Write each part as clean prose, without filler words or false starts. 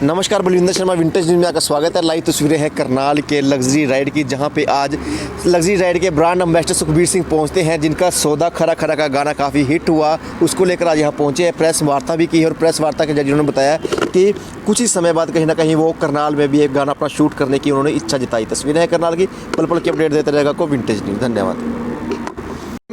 नमस्कार, Balwinder Sharma vintage news में आपका स्वागत है। लाइव तस्वीरें हैं करनाल के लग्जरी राइड की, जहां पे आज लग्जरी राइड के ब्रांड एम्बेसडर सुखबीर सिंह पहुंचते हैं, जिनका सौदा खरा खरा का गाना काफ़ी हिट हुआ। उसको लेकर आज यहां पहुंचे हैं, प्रेस वार्ता भी की है और प्रेस वार्ता के जरिए उन्होंने बताया कि कुछ ही समय बाद कहीं ना कहीं वो करनाल में भी एक गाना अपना शूट करने की उन्होंने इच्छा जताई। तस्वीरें हैं करनाल की, पल पल की अपडेट देते रहेगा को विंटेज न्यूज़। धन्यवाद।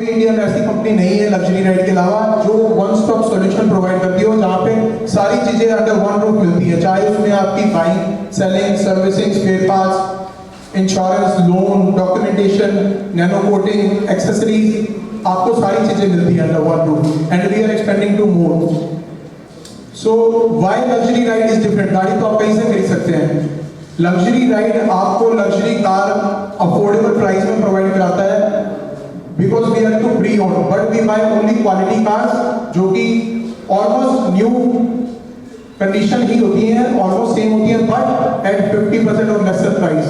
इंडिया में ऐसी कंपनी नहीं है लग्जरी राइड के अलावा जो वन स्टॉप सॉल्यूशन प्रोवाइड करती हो, जहाँ पे सारी चीजें अंडर वन रूफ मिलती है। चाहे उसमें आपकी buying, selling, servicing, spare parts, insurance, loan, documentation, nano coating, accessories, आपको सारी चीजें मिलती है under one roof and we are expanding to more. So why luxury ride is different? गाड़ी तो आप कहीं से खरीद सकते हैं। लग्जरी राइड आपको लग्जरी कार अफोर्डेबल प्राइस में प्रोवाइड कराता है, because we are to pre-owned, but we buy only quality cars जो कि almost new condition ही होती हैं, almost same होती हैं, but at 50% और lesser price,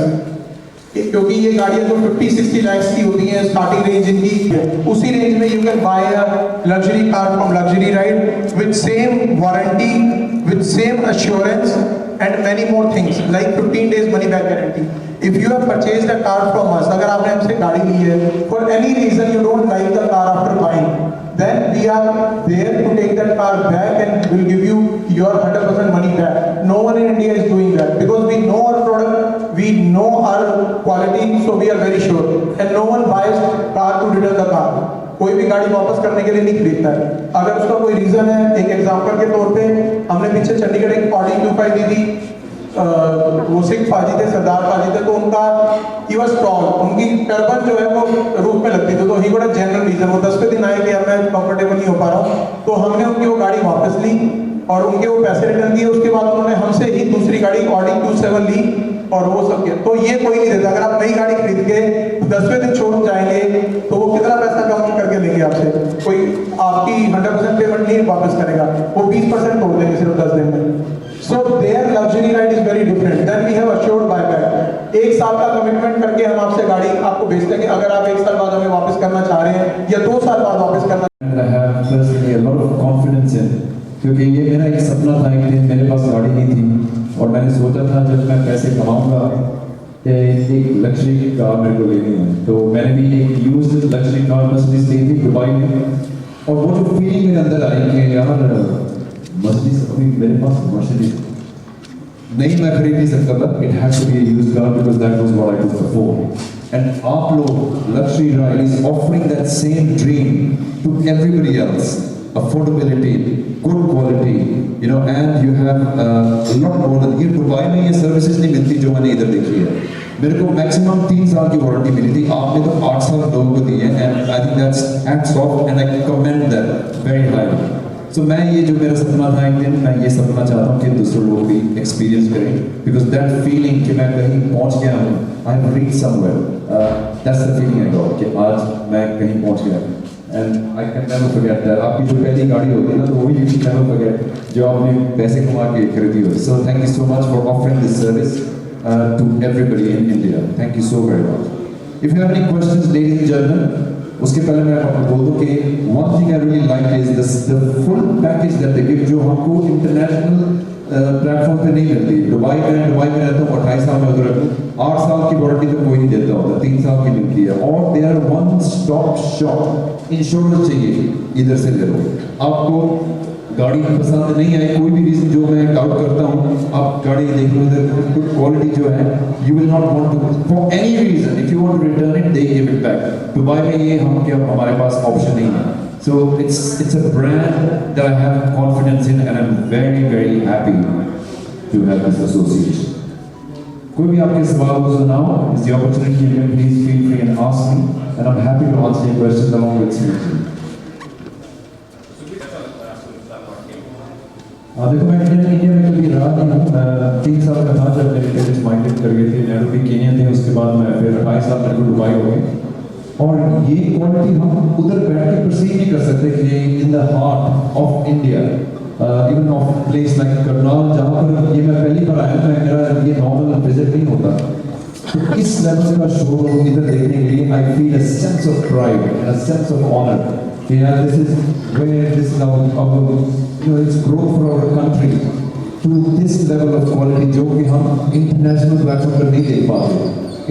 क्योंकि ये गाड़ियाँ जो 50-60 lakhs की होती हैं स्टार्टिंग रेंज इनकी, उसी रेंज में you can buy a luxury car from Luxury Ride with same warranty, with same assurance and many more things like 15 days money back guarantee. If you have purchased a car from us, अगर आपने हमसे गाड़ी ली है, for any reason you don't like the car after buying, then we are there to take that car back and will give you your 100% money back. No one in India is doing that because we know our product, we know our quality, so we are very sure. And no one buys car to return the car. कोई भी गाड़ी वापस करने के लिए नहीं खरीदता है। अगर उसका कोई रीजन है, एक एग्जांपल के तौर पे हमने पीछे चंडीगढ़ एक ऑडी Q5 दी थी, वो सिख पाजी थे, सरदार पाजी थे, तो उनका ही वाज टॉल, उनकी टर्बन जो है वो रूफ में लगती थी, तो ही बड़ा जनरल रीजन, वो 10 दिन आए कि अब मैं कंफर्टेबल नहीं हो पा रहा हूँ, तो हमने उनकी वो गाड़ी वापस ली और उनके वो पैसे रिटर्न दिए। उसके बाद उन्होंने हमसे ही दूसरी गाड़ी ऑडी Q7 ली और वो सब किया। तो ये कोई नहीं देता। अगर आप नई गाड़ी खरीद के 10वें दिन शोरूम जाएंगे तो वो कितना पैसा कम करके लेंगे आपसे? कोई आपकी 100% पेमेंट नहीं वापस करेगा, वो 20% तोड़ देंगे सिर्फ 10 दिन में। So their luxury ride is very different. Then we have assured buyback. 1 साल का कमिटमेंट करके हम आपसे गाड़ी आपको बेच देंगे। अगर आप 1 साल बाद हमें वापस करना चाह रहे हैं या 2 साल बाद वापस करना, I have personally a lot of confidence in, क्योंकि ये मेरा एक सपना था कि मेरे पास गाड़ी नहीं थी और मैंने सोचा था जब मैं पैसे कमाऊंगा कि एक लग्जरी कार मेरे को लेनी है, तो मैंने भी एक यूज्ड लग्जरी कार मर्सिडीज ली थी दुबई में। और वो जो फीलिंग मेरे अंदर आई कि यार मर्सिडीज, अभी मेरे पास मर्सिडीज नहीं, मैं खरीद नहीं सकता था, it had to be a used car because that was what I could afford. And आप लोग luxury ride is offering that same dream to everybody else, affordability, good quality, you know, and you have lot more. ये Dubai में ये services नहीं मिलती जो मैंने इधर देखी है। मेरे को मैक्सिमम 3 साल की वारंटी मिली थी, आपने तो 8 साल लोगों को दी है, and I think that's hats off and I commend that very highly. So मैं ये जो मेरा सपना था एक दिन, मैं ये सपना चाहता हूँ कि दूसरे लोग भी एक्सपीरियंस करें, बिकॉज दैट फीलिंग कि मैं कहीं पहुँच गया हूँ, I have reached somewhere, that's the feeling I got कि आज मैं कहीं पहुँच गया हूँ। And I can never forget that. आपकी जो पहली गाड़ी होती है ना, तो वो भी यू कैन नेवर फॉरगेट जो आपने पैसे कमा के खरीदी हो। So thank you so much for offering this service to everybody in India. Thank you so very much. If you have any questions ladies and gentleman, उसके पहले मैं आपको बोल दूं कि one thing I really like is the full package that they give, जो हमको international platform पे नहीं मिलती। दुबई में रहता हूँ, 28 साल में उधर 8 साल की वारंटी तो कोई नहीं देता होता, 3 साल की मिलती है। और they are one stop shop. Insurance चाहिए इधर से ले लो, आपको गाड़ी पसंद नहीं आई, कोई भी रीजन जो मैं डाउट करता हूँ, आप गाड़ी देख लो, इधर गुड क्वालिटी जो है, you will not want to for any reason, if you want to return it they give it back. Dubai में ये हम क्या हमारे पास ऑप्शन नहीं है। So it's a brand that I have confidence in and I am very very happy to have this association. कोई भी आपके सवाल हो तो now is the opportunity, you can please feel free and ask me and I am happy to answer your questions along with you. देखो, मैं India में कभी रहा नहीं हूँ। 3 साल का था जब मेरे पेरेंट्स माइग्रेट कर गए थे, नैरोबी केनिया थे, उसके बाद मैं फिर 28 साल तक दुबई हो गए। और ये क्वालिटी हम उधर बैठ के परसीव नहीं कर सकते कि in the heart of India, even of place like Karnal, जहाँ पर ये मैं पहली बार आया, मैं मेरा ये नॉर्मल विजिट नहीं होता, तो इस लेवल का शोरूम इधर देखने के लिए I feel a sense of pride and a sense of honour. Yeah, this is where this is our, you know, it's growth for our country. To this level of quality जो कि हम international platform पर नहीं देख पाते,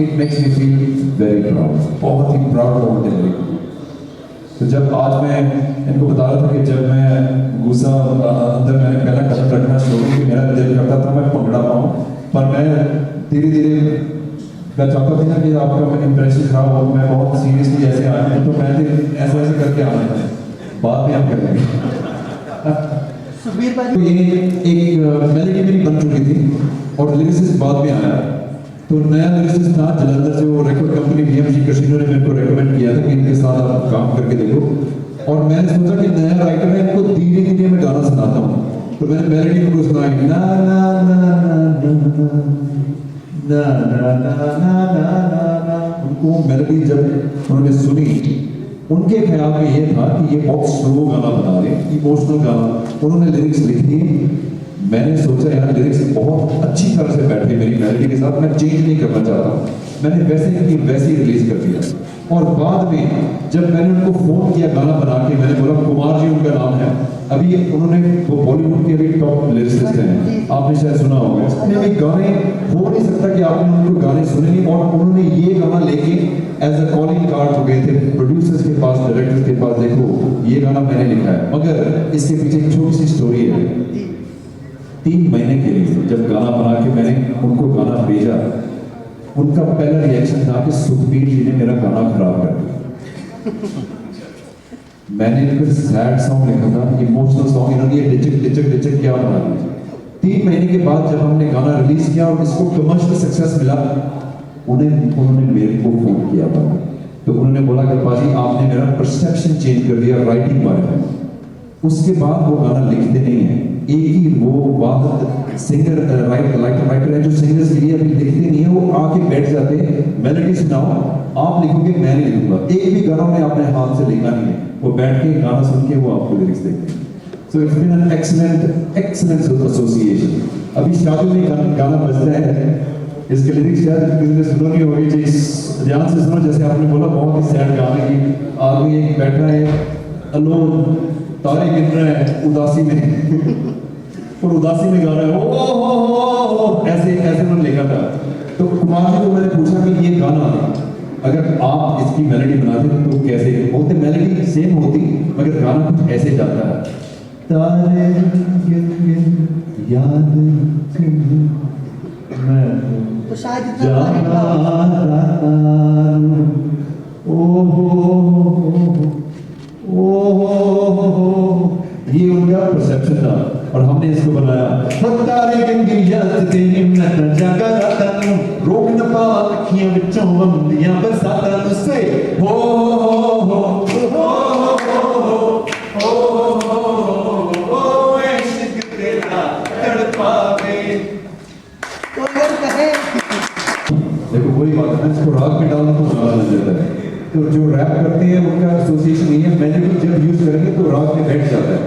it makes me feel very proud, बहुत ही proud moment है मेरे लिए। तो जब आज मैं इनको बता रहा था कि जब मैं गुस्सा अंदर मैंने पहला कदम रखना शुरू किया, मेरा दिल करता था मैं पकड़ा पाऊँ, पर मैं धीरे धीरे मैं चाहता था ना कि आपका इंप्रेशन खराब हो, मैं बहुत सीरियसली ऐसे आया हूँ, तो मैं ऐसे ऐसे करके आना है, बाद में हम करेंगे। तो ये एक मेलोडी मेरी बन चुकी थी और लिरिसिस्ट बाद में आया, तो नया लिरिसिस्ट था जलंधर से, वो रिकॉर्ड कंपनी BMG कसिनो ने मेरे को रेकमेंड किया था कि इनके साथ आप काम करके देखो, और मैंने सोचा कि नया राइटर है, इनको धीरे धीरे मैं गाना सुनाता हूँ, तो मैंने मेलोडी उनको सुनाई ना ना ना ना ना ना ना ना ना ना, उनको मेलोडी जब उन्होंने सुनी, उनके ख्याल में ये था कि ये बहुत स्लो गाना बना रहे, इमोशनल गाना, उन्होंने लिरिक्स लिख दिए। मैंने सोचा यार लिरिक्स बहुत अच्छी तरह से बैठे मेरी मेलोडी के साथ, मैं चेंज नहीं करना चाहता हूँ, मैंने वैसे ही वैसे ही रिलीज कर दिया। और बाद में जब मैंने उनको फोन किया गाना बना के, मैंने बोला कुमार जी उनका नाम है, अभी उन्होंने वो बॉलीवुड के अभी टॉप लिरिसिस्ट हैं, आपने शायद सुना होगा, इसमें अभी गाने हो नहीं सकता कि आपने उनको गाने सुने नहीं, और उन्होंने ये गाना लेके एज अ कॉलिंग कार्ड हो गए थे प्रोड्यूसर्स के पास, डायरेक्टर्स के पास, देखो ये गाना मैंने लिखा है। मगर इसके पीछे एक छोटी सी स्टोरी है। 3 महीने के लिए जब गाना बना के मैंने उनको गाना भेजा, उनका पहला रिएक्शन था कि सुखबीर जी ने मेरा गाना खराब कर दिया। मैंने फिर सैड सॉन्ग लिखा था, इमोशनल सॉन्ग, इन्होंने ये डिचक डिचक डिचक क्या बना दिया। 3 महीने के बाद जब हमने गाना रिलीज किया और इसको कमर्शियल सक्सेस मिला, उन्होंने मेरे को फोन किया था, तो उन्होंने बोला कि पाजी आपने मेरा परसेप्शन चेंज कर दिया राइटिंग बारे में। उसके बाद वो गाना लिखते नहीं है, एक ही वो बात सिंगर राइटर है जो सिंगर्स के लिए अभी लिखते नहीं है, वो आके बैठ जाते हैं, मेलोडी सुनाओ आप लिखोगे मैं नहीं लिखूंगा, एक भी गाना में अपने हाथ से लिखा नहीं है, वो बैठ के गाना सुन के वो आपको लिरिक्स देते हैं। So it's been an excellent association. अभी शादी में गाना बजता है, इसके लिरिक्स शायद किसी ने सुनो नहीं होगी, ध्यान से सुनो, जैसे आपने बोला बहुत ही सैड गाने की, आदमी एक बैठा है अलोन, तारे गिन रहे हैं उदासी में और उदासी में गा रहा है ओ ऐसे ऐसे उन्होंने लिखा था। तो कुमार जी को मैंने पूछा कि ये गाना अगर आप इसकी मेलोडी बनाते तो कैसे होते, मेलोडी सेम होती मगर गाना कुछ ऐसे जाता है, तारे गिन गिन याद मैं तो शायद ये उनका परसेप्शन था और हमने इसको बनाया। तारे गिन गिन याद तेरी मैं जागा राता नूं, रोक न पा अखियां विचों अंधियां बरसातां नूं, से हो हो हो इश्क तेरा तड़पावे। देखो वही बात है, इसको राग में डालना तो गाना लग जाता है, तो जो रैप करते हैं उनका एसोसिएशन नहीं है, मैंने को जब यूज करेंगे तो राग में बैठ जाता है,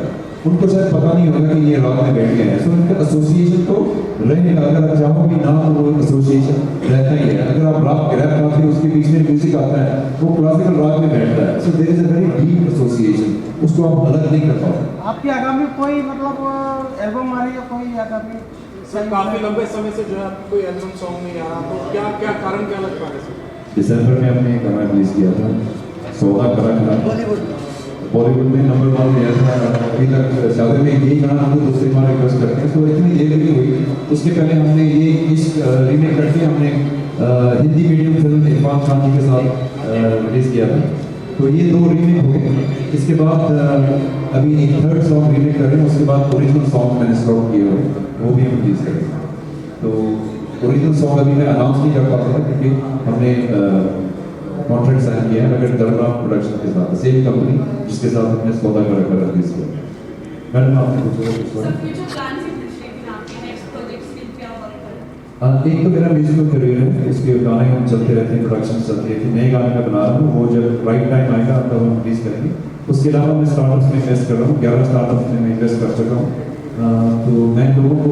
उनको शायद पता नहीं होगा कि ये राग में बैठ गया है, सो उनका एसोसिएशन तो रहेगा, अगर आप चाहो भी ना तो वो एसोसिएशन रहता ही है। अगर आप राग रैप गाते हैं उसके बीच में म्यूजिक आता है, वो क्लासिकल राग में बैठता है, so there is a very deep association, उसको आप अलग नहीं कर पाते। आपके आगामी कोई मतलब एल्बम आ रही है, कोई आगामी सर काफी लंबे समय से जो है आपको कोई एल्बम सॉन्ग नहीं आ रहा, तो क्या क्या कारण क्या लगता है सर? दिसंबर में हमने एक गाना रिलीज किया था, सौदा करा करा, बॉलीवुड में नंबर 1 गया था, अभी तक शादी में यही गाना हम दूसरी बार रिक्वेस्ट करते हैं, तो इतनी देर नहीं हुई। उसके पहले हमने ये इस रीमेक करके हमने हिंदी मीडियम फिल्म इरफान खान जी के साथ रिलीज किया था, तो ये 2 रीमेक हो गए। इसके बाद अभी एक 3rd सॉन्ग रीमेक कर रहे हैं, उसके बाद ओरिजिनल सॉन्ग मैंने स्टॉक किए हुए, वो भी हम रिलीज करेंगे। तो ओरिजिनल सॉन्ग अभी मैं अनाउंस नहीं कर पाता था क्योंकि हमने कॉन्ट्रैक्ट साइन किया है मगर दरबार प्रोडक्शन के साथ, सेम कंपनी जिसके साथ हमने सौदा कर रिलीज किया। मैडम आपने एक तो मेरा म्यूजिकल करियर है, इसके गाने हम चलते रहते हैं, प्रोडक्शन चलती है, नए गाने मैं बना रहा हूँ, वो जब राइट टाइम आएगा तब हम रिलीज करेंगे। उसके अलावा मैं स्टार्टअप्स में इन्वेस्ट कर रहा हूँ, 11 स्टार्टअप्स में मैं इन्वेस्ट कर चुका हूँ। तो मैं लोगों को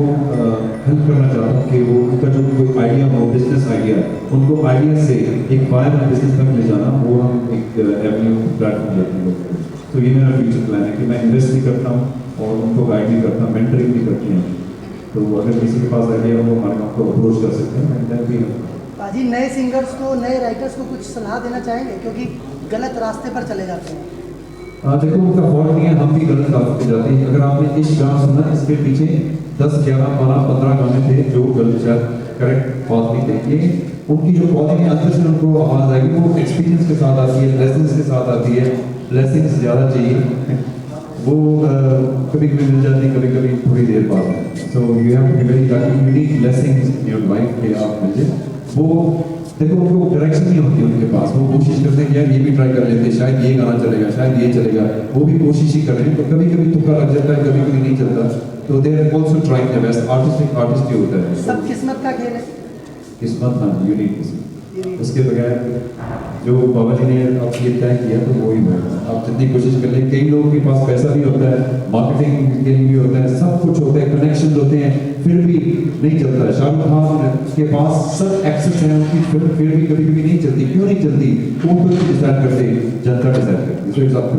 हेल्प करना चाहता हूँ कि वो उनका जो कोई आइडिया हो, बिजनेस आइडिया, उनको आइडिया से एक वायबल बिजनेस तक ले जाना, वो हम एक एवेन्यू प्लेटफॉर्म देते हैं लोगों को। तो ये मेरा फ्यूचर प्लान है कि मैं इन्वेस्ट भी करता हूँ और उनको गाइड भी करता हूँ, मेंटरिंग भी करती हूँ। तो अगर किसी के पास आइडिया हो हमारे काम को अप्रोच कर सकते हैं एंड देन वी बाजी नए सिंगर्स को नए राइटर्स को कुछ सलाह देना चाहेंगे क्योंकि गलत रास्ते पर चले जाते हैं। देखो उनका फॉल्ट नहीं है, हम भी गलत रास्ते पे जाते हैं। अगर आपने इस गाना सुना इसके पीछे 10, 11, 12, 15 गाने थे जो गलत शायद करेक्ट बात नहीं थे। ये उनकी जो कॉलिंग है अंदर से उनको आवाज़ आएगी, वो एक्सपीरियंस के साथ आती है, लेसन्स के साथ आती है। लेसन्स ज़्यादा चाहिए, वो कभी कभी मिल जाती है, कभी कभी थोड़ी देर बाद। So you have to be very lucky, you need blessings in your life के आप मिल जाए। वो देखो उनको डायरेक्शन नहीं होती उनके पास, वो कोशिश करते हैं कि यार ये भी ट्राई कर लेते हैं, शायद ये गाना चलेगा, शायद ये चलेगा, वो भी कोशिश ही कर रहे हैं। तो कभी कभी तुक्का लग जाता है, कभी कभी नहीं चलता, तो they are also trying their best. Artist ही होता है, सब किस्मत का खेल है। किस्मत। हाँ, यू नीड किस्मत। उसके बगैर जो बाबा जी ने आप ये तय किया तो वो ही होगा। आप जितनी कोशिश कर लें, कई लोगों के पास पैसा भी होता है, मार्केटिंग के लिए भी होता है, सब कुछ होता है, कनेक्शन होते हैं, फिर भी नहीं चलता है। शाहरुख खान के पास सब एक्सेस है, उनकी फिल्म फिर भी कभी कभी नहीं चलती। क्यों नहीं चलती? वो तो डिसाइड करते, जनता डिसाइड करती। So example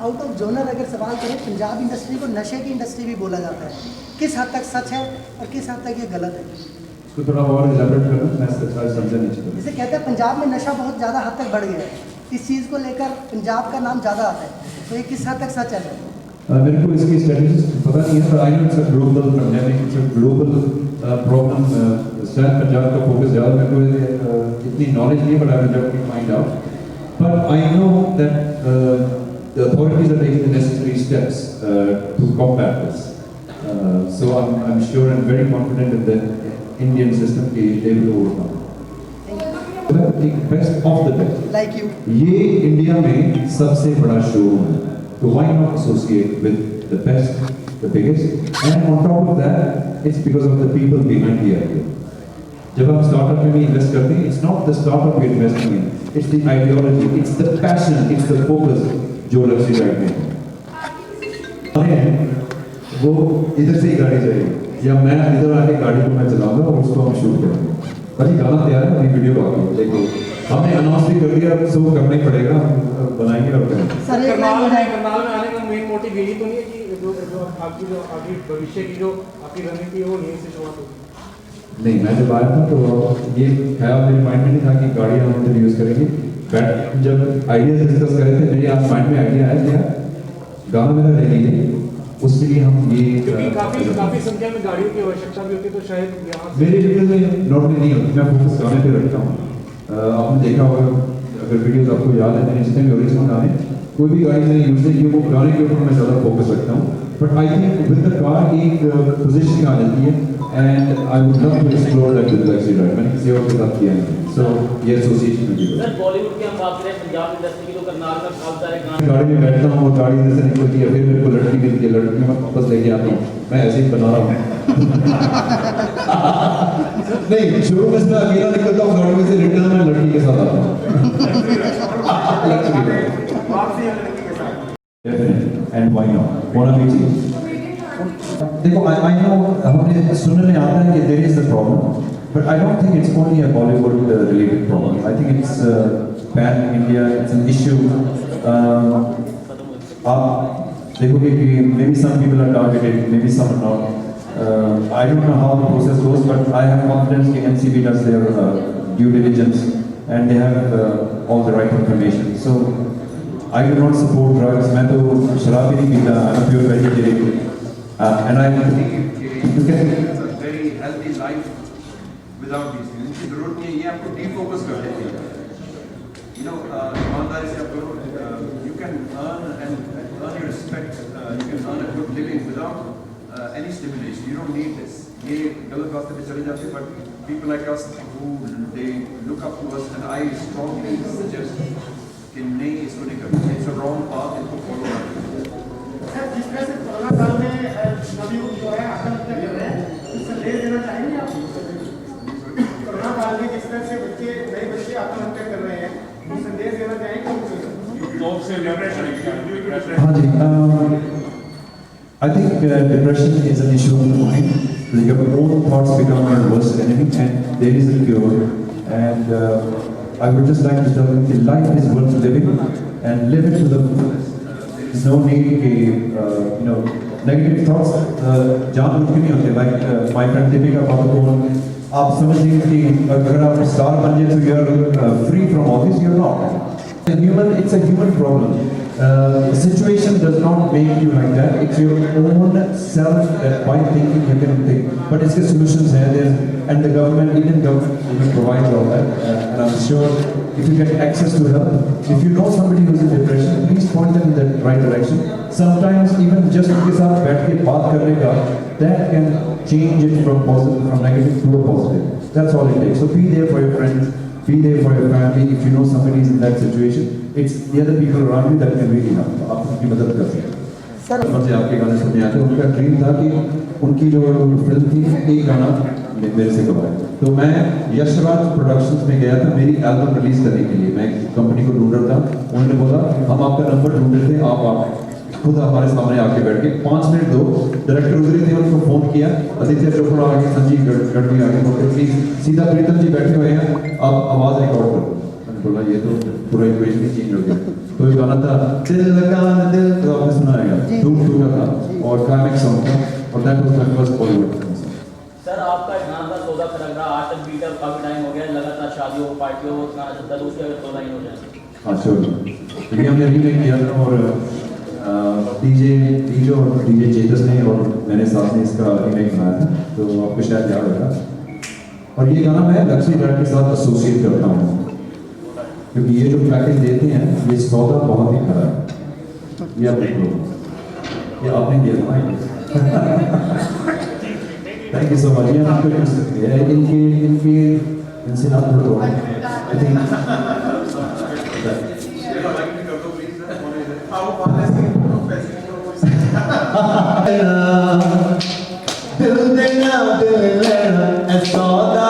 out of genre अगर सवाल करें, पंजाब इंडस्ट्री को नशे की इंडस्ट्री भी बोला जाता है। किस हद तक सच है और किस हद तक ये गलत है? तो थोड़ा और इलाबरेट करना, मैं समझा नहीं चला। जैसे कहते हैं पंजाब में नशा बहुत ज़्यादा हद तक बढ़ गया है, इस चीज़ को लेकर पंजाब का नाम ज़्यादा आता है, तो ये किस हद तक सच है? मेरे को इसकी स्टैटिस्टिक्स पता नहीं है, पर I know it's a global pandemic, it's a global problem. शायद पंजाब का फोकस ज़्यादा, मेरे को इतनी नॉलेज नहीं है, but I will definitely find out. But I know that the authorities are taking the necessary steps to combat this. So I'm sure and very confident in the Indian system कि they will overcome. The best of the best. Like you. ये India में सबसे बड़ा showroom है, तो why not associate with the best, the biggest, and on top of that, it's because of the people behind the idea. जब हम startup में भी इन्वेस्ट करते हैं, it's not the startup we investing in, it's the ideology, it's the passion, it's the focus जो लक्ष्य ride में है। वो इधर से ही गाड़ी जाएगी, या मैं इधर आके गाड़ी को मैं चलाऊंगा और उसको हम शूट करेंगे। भाई गाना तैयार है, अभी वीडियो बाकी है, देखो हमने अनाउंस भी कर दिया, सो करना ही पड़ेगा, हम बनाएंगे और करेंगे। सर एक करनाल लाइन में आने का मेन मोटिव यही तो नहीं है कि जो आपकी जो आगे भविष्य की जो आपकी रणनीति है वो यहीं से शुरुआत होगी? नहीं, मैं जब आया था तो ये ख्याल मेरे माइंड में नहीं था कि गाड़ी हम उधर यूज़ करेंगे। बैठ जब आइडियाज डिस्कस कर रहे थे, मेरे आज माइंड में आइडिया आया क्या गाना मेरा ले लीजिए, उसके लिए हम ये क्योंकि काफी संख्या में गाड़ियों की आवश्यकता भी होती है, तो शायद यहाँ मेरे वीडियो में नॉर्मली नहीं होती, मैं फोकस गाने पे रखता हूँ। आपने देखा होगा, अगर वीडियोस आपको याद है, मैंने जितने भी ओरिजिनल गाने कोई भी गाड़ी मैंने यूज नहीं की, वो गाने के ऊपर मैं ज़्यादा फोकस रखता हूँ। But I think with the car एक पोजिशनिंग आ जाती है, and I would love to explore that with luxury ride. मैंने किसी और के साथ किया नहीं, सो ये एसोसिएशन में सर बॉलीवुड की हम बात करें, पंजाब इंडस्ट्री की, तो करनाल में बहुत सारे गाने गाड़ी में बैठता हूँ और गाड़ी इधर से निकलती है, फिर मेरे को लड़की मिलती है, लड़की मैं वापस लेके आता हूँ, मैं ऐसे ही बना रहा हूँ। नहीं, शुरू में मैं अकेला निकलता हूँ गाड़ी में से, रिटर्न में लड़की के साथ आता हूँ। And why not, want to be. देखो आई नो हमने सुनने में आता है कि there is the problem, but I don't think it's only a Bollywood related problem. I think it's pan India, it's an issue. आप देखोगे कि maybe some people are targeted, maybe some are not. I don't know how the process goes, but I have confidence कि NCB does there due diligence and they have all the right information. So I do not support drugs. मैं तो शराब भी नहीं पीता, I am pure vegetarian. And I think you can live a very healthy life without these things. इसकी जरूरत नहीं है, ये आपको defocus कर देती है। You know, ईमानदारी से आप करो, you can earn your respect, you can earn a good living without any stimulation. You don't need this. ये गलत रास्ते पे चले जाते हैं, but people like us who they look up to us, and I strongly suggest कि नहीं, इसको नहीं करना। It's a wrong path, इसको follow करना। सर जिस तरह से कोरोना काल में सभी जो है आत्महत्या कर रहे हैं, कुछ संदेश देना चाहेंगे आप? कोरोना काल में जिस तरह से नए बच्चे आत्महत्या कर रहे हैं, कुछ संदेश देना चाहेंगे? हाँ जी, I think depression is an issue of the mind. Your own thoughts become your worst enemy, and there is a cure. And I would just like to tell you that life is worth living, and live it to the fullest. There's no need to, negative thoughts जानबूझ के नहीं होते। Like my friend Deepika Padukone, आप समझिए कि अगर आप star बन जाए तो you are free from all this, you are not. It's a human problem. Situation does not make you like that. It's your own self that by thinking you can think. But it's the solutions here, and the government, Indian government, even provides all that. And I'm sure if you get access to help, if you know somebody who's in depression, please point them in the right direction. Sometimes even just उनके साथ बैठ के बात करने का, that can change it from positive, from negative to a positive. That's all it takes. So be there for your friends. Be there for your family. If you know somebody is in that situation, it's the other people around you that can really help. आप उनकी मदद कर सकते हैं। Sir मुझे आपके गाने सुनने आते हैं। उनका ड्रीम था कि उनकी जो फिल्म थी एक गाना मेरे से गवाए। तो मैं यशराज प्रोडक्शंस में गया था मेरी एल्बम रिलीज करने के लिए। मैं कंपनी को ढूंढ रहा था। उन्होंने बोला हम आपका नंबर ढूंढ रहे थे, आप खुद हमारे सामने आके बैठ के 5 मिनट दो। डायरेक्टर उधर थे, उनको फोन किया, आदित्य चोपड़ा आगे, संजीव गढ़वी आगे, बोलते प्लीज सीधा प्रीतम जी बैठे हुए हैं, आप आवाज रिकॉर्ड करो। मैंने बोला ये तो पूरा इक्वेशन ही चेंज हो गया। तो ये गाना था दिल लगाना दिल, तो आपने सुना है, धूम टूटा था और क्लाइमेक्स सॉन्ग था, और that was my first Bollywood. Sir आपका एक गाना था सौदा खरगरा, आज तक बीट अप काफी टाइम हो गया, लगातार शादियों पार्टियों वो गाना चलता है, तो उसके अगर 2 लाइन हो जाए। हाँ श्योर। ये हमने रीमेक किया था और डीजे और डीजे चेतस ने और मैंने साथ में इसका रीमेक बनाया था, तो आपको शायद याद होगा। और ये गाना मैं लक्ष्मी राइड के साथ एसोसिएट करता हूँ, क्योंकि ये जो पैकेज देते हैं ये सौदा बहुत ही खरा है। ये आप देख लो, ये आपने किया था। Thank you so much. ये आपको कर सकते हैं इनसे आप थोड़ा आई थिंक दिल देना दिल लेना ऐ सौदा